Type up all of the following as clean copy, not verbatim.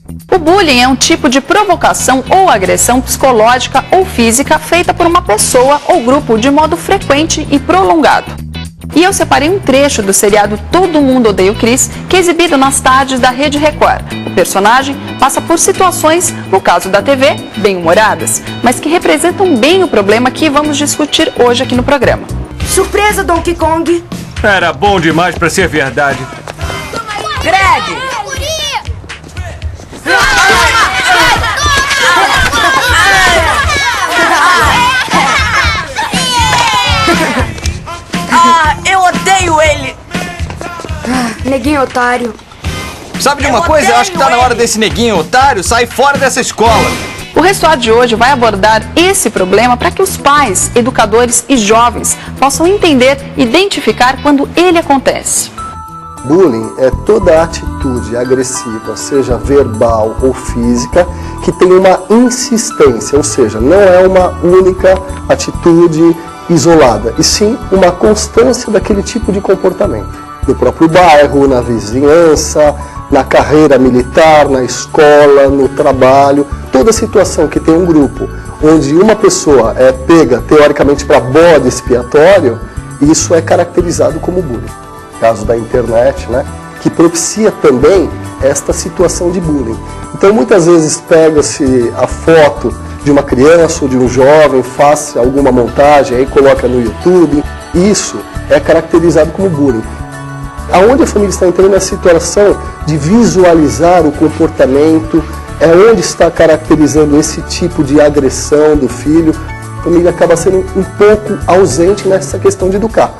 O bullying é um tipo de provocação ou agressão psicológica ou física feita por uma pessoa ou grupo de modo frequente e prolongado. E eu separei um trecho do seriado Todo Mundo Odeia o Chris, que é exibido nas tardes da Rede Record. O personagem passa por situações, no caso da TV, bem-humoradas, mas que representam bem o problema que vamos discutir hoje aqui no programa. Surpresa, Donkey Kong! Era bom demais pra ser verdade. Greg! Eu odeio ele! Neguinho otário. Sabe de uma coisa? Eu acho que tá na hora desse neguinho otário sair fora dessa escola. O Ressoar de hoje vai abordar esse problema para que os pais, educadores e jovens possam entender e identificar quando ele acontece. Bullying é toda atitude agressiva, seja verbal ou física, que tem uma insistência, ou seja, não é uma única atitude isolada, e sim uma constância daquele tipo de comportamento. No próprio bairro, na vizinhança, na carreira militar, na escola, no trabalho, toda situação que tem um grupo onde uma pessoa é pega teoricamente para bode expiatório, isso é caracterizado como bullying. Caso da internet, né, que propicia também esta situação de bullying. Então muitas vezes pega-se a foto de uma criança ou de um jovem, faz alguma montagem, aí coloca no YouTube, isso é caracterizado como bullying. Aonde a família está entrando na situação de visualizar o comportamento, é onde está caracterizando esse tipo de agressão do filho, a família acaba sendo um pouco ausente nessa questão de educar.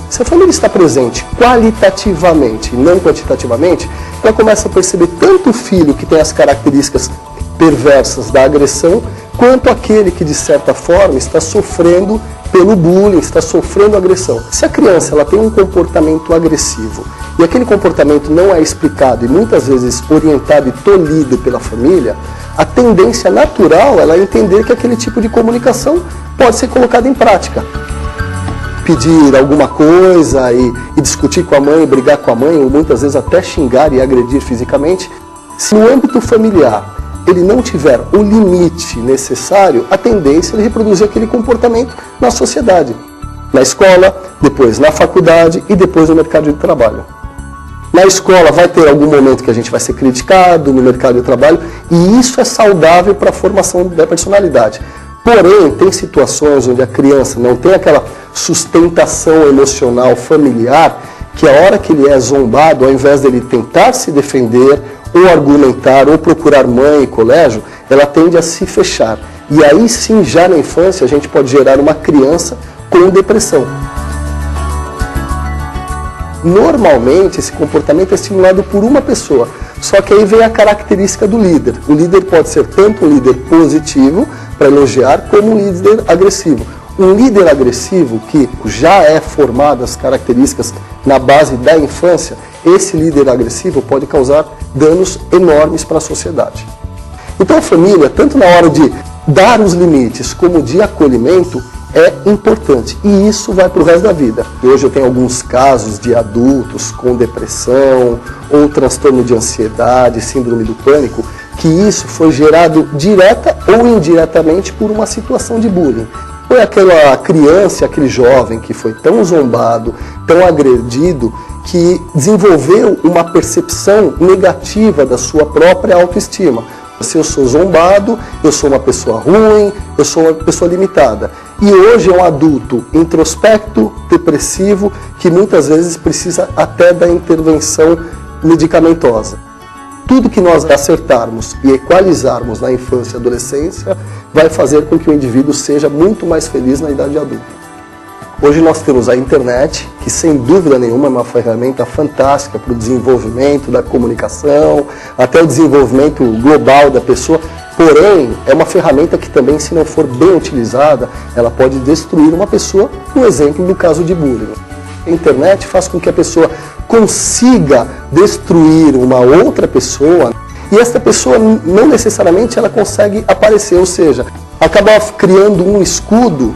Se a família está presente qualitativamente e não quantitativamente, ela começa a perceber tanto o filho que tem as características perversas da agressão, quanto aquele que de certa forma está sofrendo pelo bullying, está sofrendo agressão. Se a criança ela tem um comportamento agressivo e aquele comportamento não é explicado e muitas vezes orientado e tolhido pela família, a tendência natural ela é entender que aquele tipo de comunicação pode ser colocado em prática. Pedir alguma coisa e discutir com a mãe, brigar com a mãe, ou muitas vezes até xingar e agredir fisicamente, se no âmbito familiar ele não tiver o limite necessário, a tendência é ele reproduzir aquele comportamento na sociedade, na escola, depois na faculdade e depois no mercado de trabalho. Na escola vai ter algum momento que a gente vai ser criticado, no mercado de trabalho, e isso é saudável para a formação da personalidade. Porém, tem situações onde a criança não tem aquela sustentação emocional familiar, que a hora que ele é zombado, ao invés dele tentar se defender, ou argumentar, ou procurar mãe e colégio, ela tende a se fechar. E aí sim, já na infância, a gente pode gerar uma criança com depressão. Normalmente, esse comportamento é estimulado por uma pessoa, só que aí vem a característica do líder. O líder pode ser tanto um líder positivo, para elogiar, como um líder agressivo. Um líder agressivo que já é formado as características na base da infância, esse líder agressivo pode causar danos enormes para a sociedade. Então a família, tanto na hora de dar os limites como de acolhimento, é importante. E isso vai para o resto da vida. Hoje eu tenho alguns casos de adultos com depressão ou transtorno de ansiedade, síndrome do pânico, que isso foi gerado direta ou indiretamente por uma situação de bullying. Foi aquela criança, aquele jovem que foi tão zombado, tão agredido, que desenvolveu uma percepção negativa da sua própria autoestima. Se eu sou zombado, eu sou uma pessoa ruim, eu sou uma pessoa limitada. E hoje é um adulto introspecto, depressivo, que muitas vezes precisa até da intervenção medicamentosa. Tudo que nós acertarmos e equalizarmos na infância e adolescência vai fazer com que o indivíduo seja muito mais feliz na idade adulta. Hoje nós temos a internet, que sem dúvida nenhuma é uma ferramenta fantástica para o desenvolvimento da comunicação, até o desenvolvimento global da pessoa, porém é uma ferramenta que também, se não for bem utilizada, ela pode destruir uma pessoa, um exemplo do caso de bullying. A internet faz com que a pessoa consiga destruir uma outra pessoa e essa pessoa não necessariamente ela consegue aparecer, ou seja, acaba criando um escudo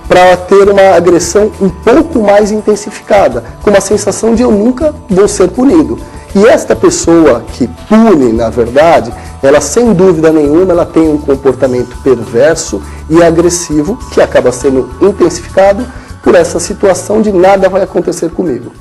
para ter uma agressão um pouco mais intensificada, com uma sensação de eu nunca vou ser punido. E esta pessoa que pune, na verdade, ela sem dúvida nenhuma ela tem um comportamento perverso e agressivo que acaba sendo intensificado por essa situação de nada vai acontecer comigo.